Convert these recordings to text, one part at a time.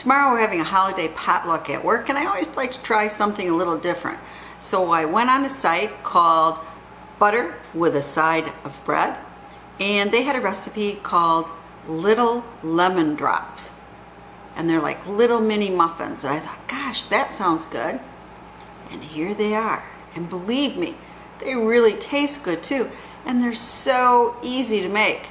Tomorrow we're having a holiday potluck at work, and I always like to try something a little different. So I went on a site called Butter with a Side of Bread, and they had a recipe called Little Lemon Drops. And they're like little mini muffins. And I thought, gosh, that sounds good. And here they are. And believe me, they really taste good too. And they're so easy to make.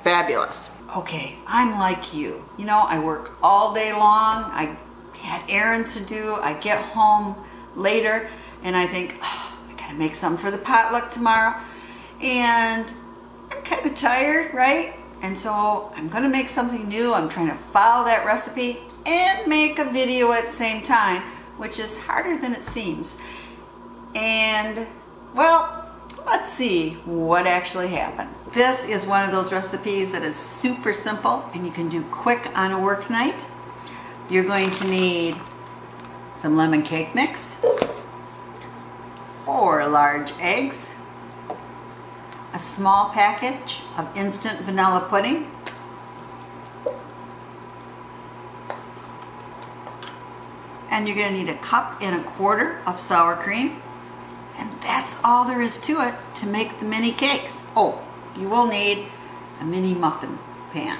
Fabulous. Okay, I'm like you. You know, I work all day long. I had errands to do. I get home later and I think, oh, I gotta make something for the potluck tomorrow. And I'm kind of tired, right? And so I'm gonna make something new. I'm trying to follow that recipe and make a video at the same time, which is harder than it seems. And well, let's see what actually happened. This is one of those recipes that is super simple and you can do quick on a work night. You're going to need some lemon cake mix, 4 large eggs, a small package of instant vanilla pudding, and you're going to need 1.25 cups of sour cream. And that's all there is to it to make the mini cakes. Oh, you will need a mini muffin pan.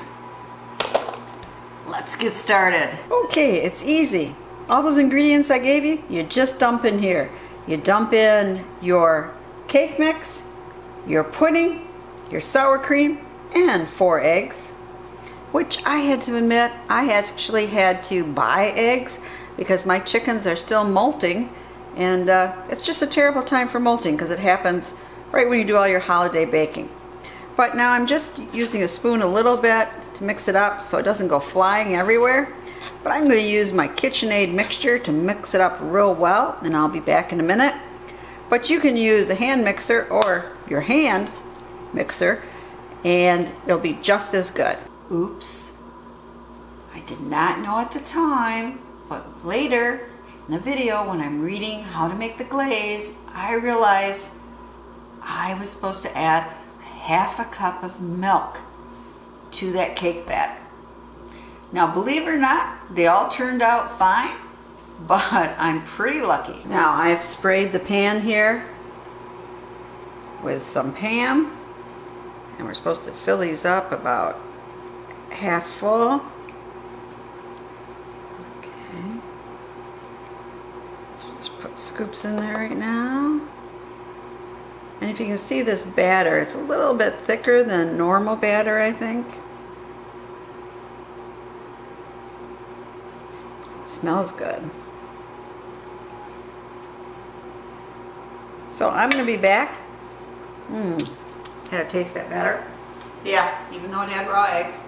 Let's get started. Okay, it's easy. All those ingredients I gave you, you just dump in here. You dump in your cake mix, your pudding, your sour cream, and 4 eggs, which I had to admit, I actually had to buy eggs because my chickens are still molting. And it's just a terrible time for molting because it happens right when you do all your holiday baking. But now I'm just using a spoon a little bit to mix it up so it doesn't go flying everywhere. But I'm going to use my KitchenAid mixture to mix it up real well, and I'll be back in a minute. But you can use a hand mixer or your hand mixer and it'll be just as good. Oops, I did not know at the time, but later in the video, when I'm reading how to make the glaze, I realized I was supposed to add 1/2 cup of milk to that cake batter. Now, believe it or not, they all turned out fine, but I'm pretty lucky. Now, I've sprayed the pan here with some Pam, and we're supposed to fill these up about half full. Put scoops in there right now. And if you can see this batter, it's a little bit thicker than normal batter, I think. It smells good. So I'm going to be back. Had to taste that batter. Yeah, even though it had raw eggs.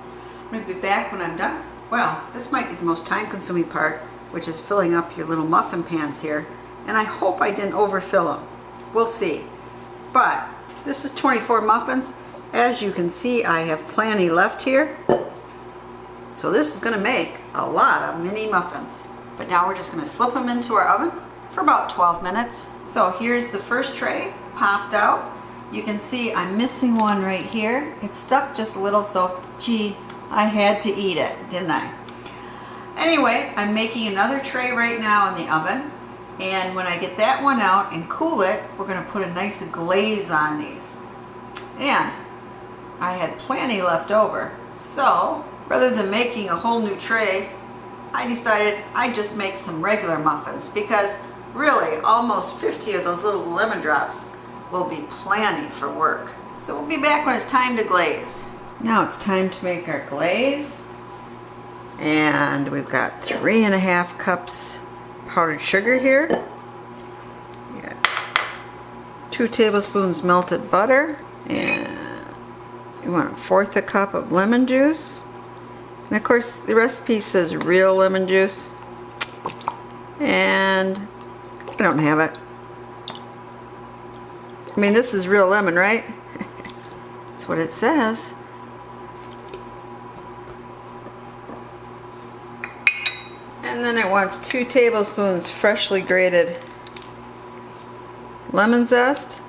I'm going to be back when I'm done. Well, this might be the most time-consuming part, which is filling up your little muffin pans here. And I hope I didn't overfill them. We'll see. But this is 24 muffins. As you can see, I have plenty left here. So this is going to make a lot of mini muffins. But now we're just going to slip them into our oven for about 12 minutes. So here's the first tray popped out. You can see I'm missing one right here. It's stuck just a little, so gee, I had to eat it, didn't I? Anyway, I'm making another tray right now in the oven. And when I get that one out and cool it, we're going to put a nice glaze on these. And I had plenty left over. So rather than making a whole new tray, I decided I'd just make some regular muffins because really almost 50 of those little lemon drops will be plenty for work. So we'll be back when it's time to glaze. Now it's time to make our glaze. And we've got 3.5 cups powdered sugar here. You got 2 tablespoons melted butter, and you want 1/4 cup of lemon juice. And of course the recipe says real lemon juice, and I don't have it. I mean, this is real lemon, right? That's what it says. And then it wants 2 tablespoons freshly grated lemon zest.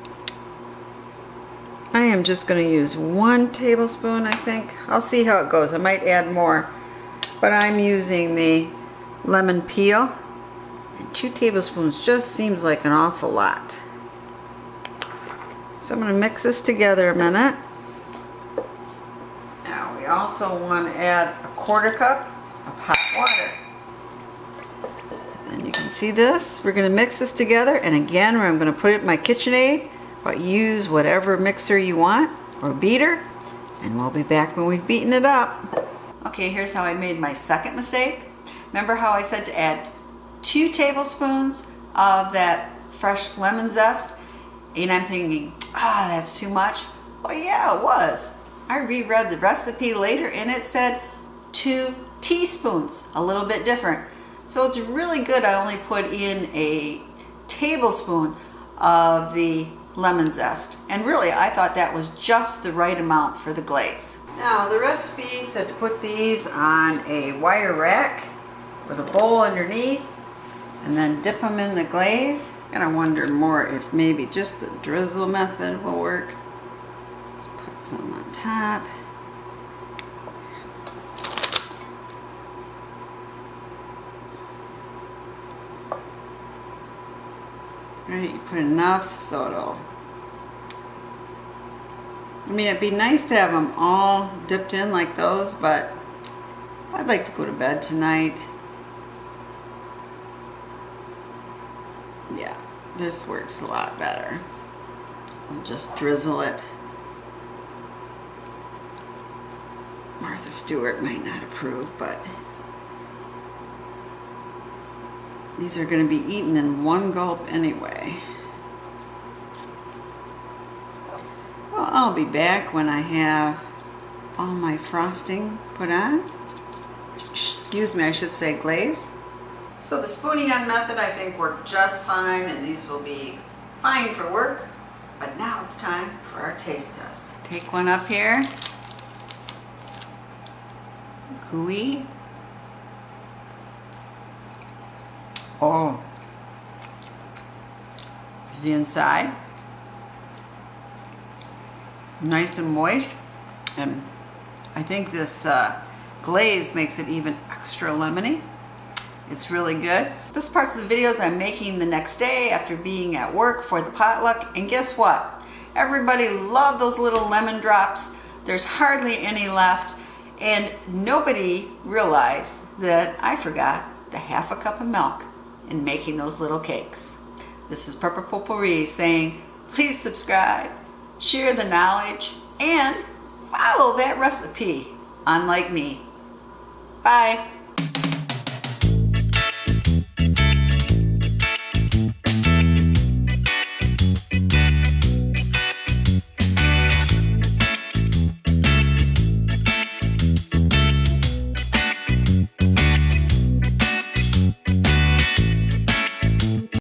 I am just going to use 1 tablespoon, I think. I'll see how it goes. I might add more. But I'm using the lemon peel. And 2 tablespoons just seems like an awful lot. So I'm going to mix this together a minute. Now we also want to add a 1/4 cup of hot water. And you can see this. We're going to mix this together, and again I'm going to put it in my KitchenAid, but use whatever mixer you want or beater, and we'll be back when we've beaten it up. Okay, here's how I made my second mistake. Remember how I said to add 2 tablespoons of that fresh lemon zest? And I'm thinking, that's too much. Well, yeah, it was. I reread the recipe later and it said 2 teaspoons, a little bit different. So it's really good I only put in a tablespoon of the lemon zest. And really, I thought that was just the right amount for the glaze. Now, the recipe said to put these on a wire rack with a bowl underneath and then dip them in the glaze. And I wonder more if maybe just the drizzle method will work. Let's put some on top. Right, you put enough so it'll... I mean, it'd be nice to have them all dipped in like those, but I'd like to go to bed tonight. Yeah, this works a lot better. I'll just drizzle it. Martha Stewart might not approve, but these are going to be eaten in 1 gulp anyway. Well, I'll be back when I have all my frosting put on. Excuse me, I should say glaze. So the spooning on method I think worked just fine, and these will be fine for work. But now it's time for our taste test. Take one up here. Gooey. Oh, here's the inside. Nice and moist, and I think this glaze makes it even extra lemony. It's really good. This part's of the videos I'm making the next day after being at work for the potluck, and guess what? Everybody loved those little lemon drops. There's hardly any left, and nobody realized that I forgot the 1/2 cup of milk in making those little cakes. This is Potpourri saying, please subscribe, share the knowledge, and follow that recipe, unlike me. Bye.